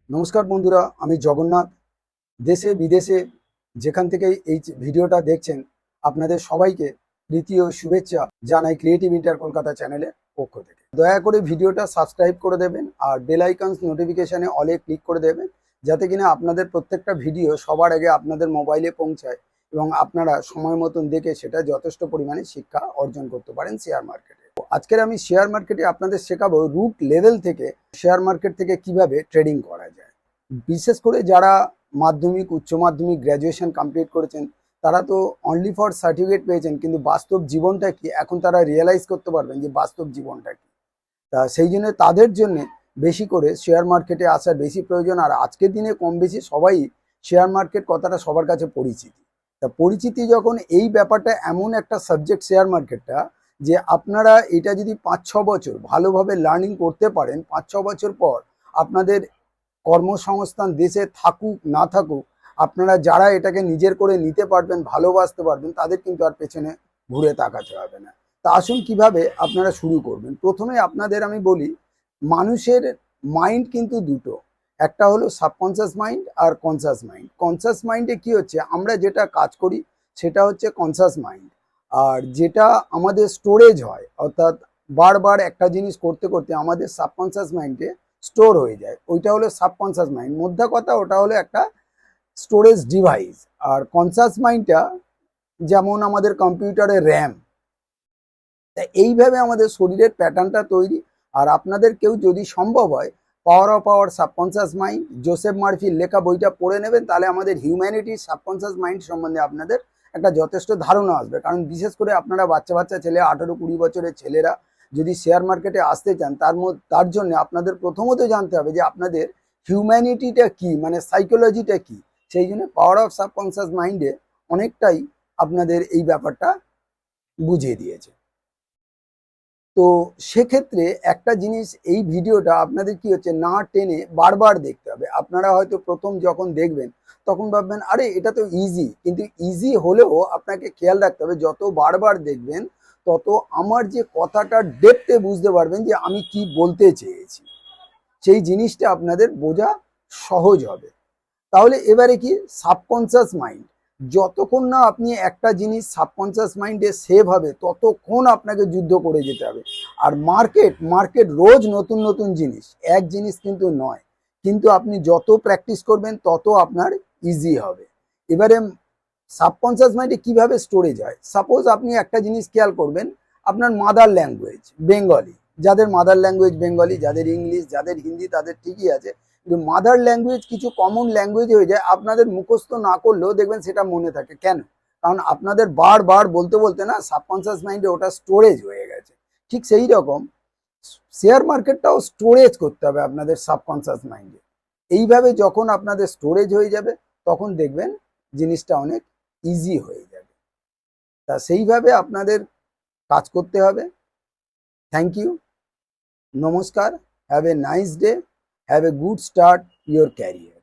নমস্কার বন্ধুরা, আমি জগন্নাথ। দেশে বিদেশে যেখান থেকে এই ভিডিওটা দেখছেন, আপনাদের সবাইকে প্রীতি ও শুভেচ্ছা জানাই ক্রিয়েটিভ ইন্টার কলকাতা চ্যানেলের পক্ষ থেকে। দয়া করে ভিডিওটা সাবস্ক্রাইব করে দেবেন আর বেল আইকনস নোটিফিকেশনে অলে ক্লিক করে দেবেন, যাতে কিনা আপনাদের প্রত্যেকটা ভিডিও সবার আগে আপনাদের মোবাইলে পৌঁছায় এবং আপনারা সময় মতন দেখে সেটা যথেষ্ট পরিমাণে শিক্ষা অর্জন করতে পারেন শেয়ার মার্কেটে। আজকের আমি শেয়ার মার্কেটে আপনাদের শেখাবো রুট লেভেল থেকে শেয়ার মার্কেট থেকে কিভাবে ট্রেডিং করা যায়। বিশেষ করে যারা মাধ্যমিক, উচ্চ মাধ্যমিক, গ্র্যাজুয়েশন কমপ্লিট করেছেন, তারা তো অনলি ফর সার্টিফিকেট পেয়েছেন, কিন্তু বাস্তব জীবনটা কি এখন তারা রিয়েলাইজ করতে পারবেন যে বাস্তব জীবনটা কি। তা সেই জন্য তাদের জন্য বেশি করে শেয়ার মার্কেটে আসার বেশি প্রয়োজন। আর আজকের দিনে কম বেশি সবাই শেয়ার মার্কেট কথাটা সবার কাছে পরিচিতি। তা পরিচিতি যখন, এই ব্যাপারটা এমন একটা সাবজেক্ট শেয়ার মার্কেটটা, যে আপনারা এটা যদি 5-6 বছর ভালোভাবে লার্নিং করতে পারেন, 5-6 বছর পর আপনাদের কর্মসংস্থান দেশে থাকুক না থাকুক, আপনারা যারা এটাকে নিজের করে নিতে পারবেন, ভালোবাসতে পারবেন, তাদের কিন্তু আর পেছনে ঘুরে তাকাতে হবে না। তা আসুন কিভাবে আপনারা শুরু করবেন। প্রথমে আপনাদের আমি বলি, মানুষের মাইন্ড কিন্তু দুটো, একটা হলো সাবকনসিয়াস মাইন্ড আর কনসাস মাইন্ড। কনসাস মাইন্ডে কি হচ্ছে, আমরা যেটা কাজ করি সেটা হচ্ছে কনসাস মাইন্ড। আর যেটা আমাদের স্টোরেজ হয়, অর্থাৎ বারবার একটা জিনিস করতে করতে আমাদের সাবকনসিয়াস মাইন্ডে স্টোর হয়ে যায়, ওইটা হলো সাবকনসিয়াস মাইন্ড। মোদ্দা কথা, ওটা হলো একটা স্টোরেজ ডিভাইস। আর কনসাস মাইন্ডটা যেমন আমাদের কম্পিউটারের র্যাম। এইভাবে আমাদের শরীরের প্যাটার্নটা তৈরি। আর আপনাদের কেউ যদি সম্ভব হয় power of our subconscious mind, Joseph মার্ফির লেখা বইটা পড়ে নেবেন, তাহলে আমাদের হিউম্যানিটির সাবকনসিয়াস মাইন্ড সম্বন্ধে আপনাদের একটা যথেষ্ট ধারণা আসবে। কারণ বিশেষ করে আপনারা বাচ্চা বাচ্চা ছেলে, 18-20 বছরের ছেলেরা যদি শেয়ার মার্কেটে আসতে চান, তার জন্য আপনাদের প্রথমত জানতে হবে যে আপনাদের হিউম্যানিটিটা কি, মানে সাইকোলজিটা কি। সেই জন্য পাওয়ার অফ সাবকনসিয়াস মাইন্ডে অনেকটাই আপনাদের এই ব্যাপারটা বুঝিয়ে দিয়েছে। তো সেক্ষেত্রে একটা জিনিস, এই ভিডিওটা আপনাদের কি হচ্ছে, না টেনে বারবার দেখতে হবে। আপনারা হয়তো প্রথম যখন দেখবেন তখন ভাববেন আরে এটা তো ইজি, কিন্তু ইজি হলেও আপনাকে খেয়াল রাখতে হবে যত বারবার দেখবেন তত আমার যে কথাটা ডেপথে বুঝতে পারবেন যে আমি কি বলতে চেয়েছি, সেই জিনিসটা আপনাদের বোঝা সহজ হবে। তাহলে এবারে কি, সাবকনসিয়াস মাইন্ড, যতক্ষণ না আপনি একটা জিনিস সাবকনসিয়াস মাইন্ডে সেভ হবে ততক্ষণ আপনাকে যুদ্ধ করে যেতে হবে। আর মার্কেট রোজ নতুন নতুন জিনিস, এক জিনিস কিন্তু নয়। কিন্তু আপনি যত প্র্যাকটিস করবেন তত আপনার ইজি হবে। এবারে সাবকনসিয়াস মাইন্ডে কিভাবে স্টোরেজ হয়, সাপোজ আপনি একটা জিনিস খেয়াল করবেন, আপনার মাদার ল্যাঙ্গুয়েজ বেঙ্গলি, যাদের মাদার ল্যাঙ্গুয়েজ বেঙ্গলি, যাদের ইংলিশ, যাদের হিন্দি, তাদের ঠিকই আছে। কিন্তু মাদার ল্যাঙ্গুয়েজ কিছু কমন ল্যাঙ্গুয়েজ হয়ে যায়, আপনাদের মুখস্থ না করলেও দেখবেন সেটা মনে থাকে। কেন? কারণ আপনাদের বারবার বলতে বলতে না সাবকনসিয়াস মাইন্ডে ওটা স্টোরেজ হয়ে গেছে। ঠিক সেই রকম শেয়ার মার্কেটটাও স্টোরেজ করতে হবে আপনাদের সাবকনসিয়াস মাইন্ডে। এইভাবে যখন আপনাদের স্টোরেজ হয়ে যাবে, তখন দেখবেন জিনিসটা অনেক ইজি হয়ে যাবে। তা সেইভাবে আপনাদের কাজ করতে হবে। থ্যাংক ইউ, নমস্কার, have a nice day, have a good start your career.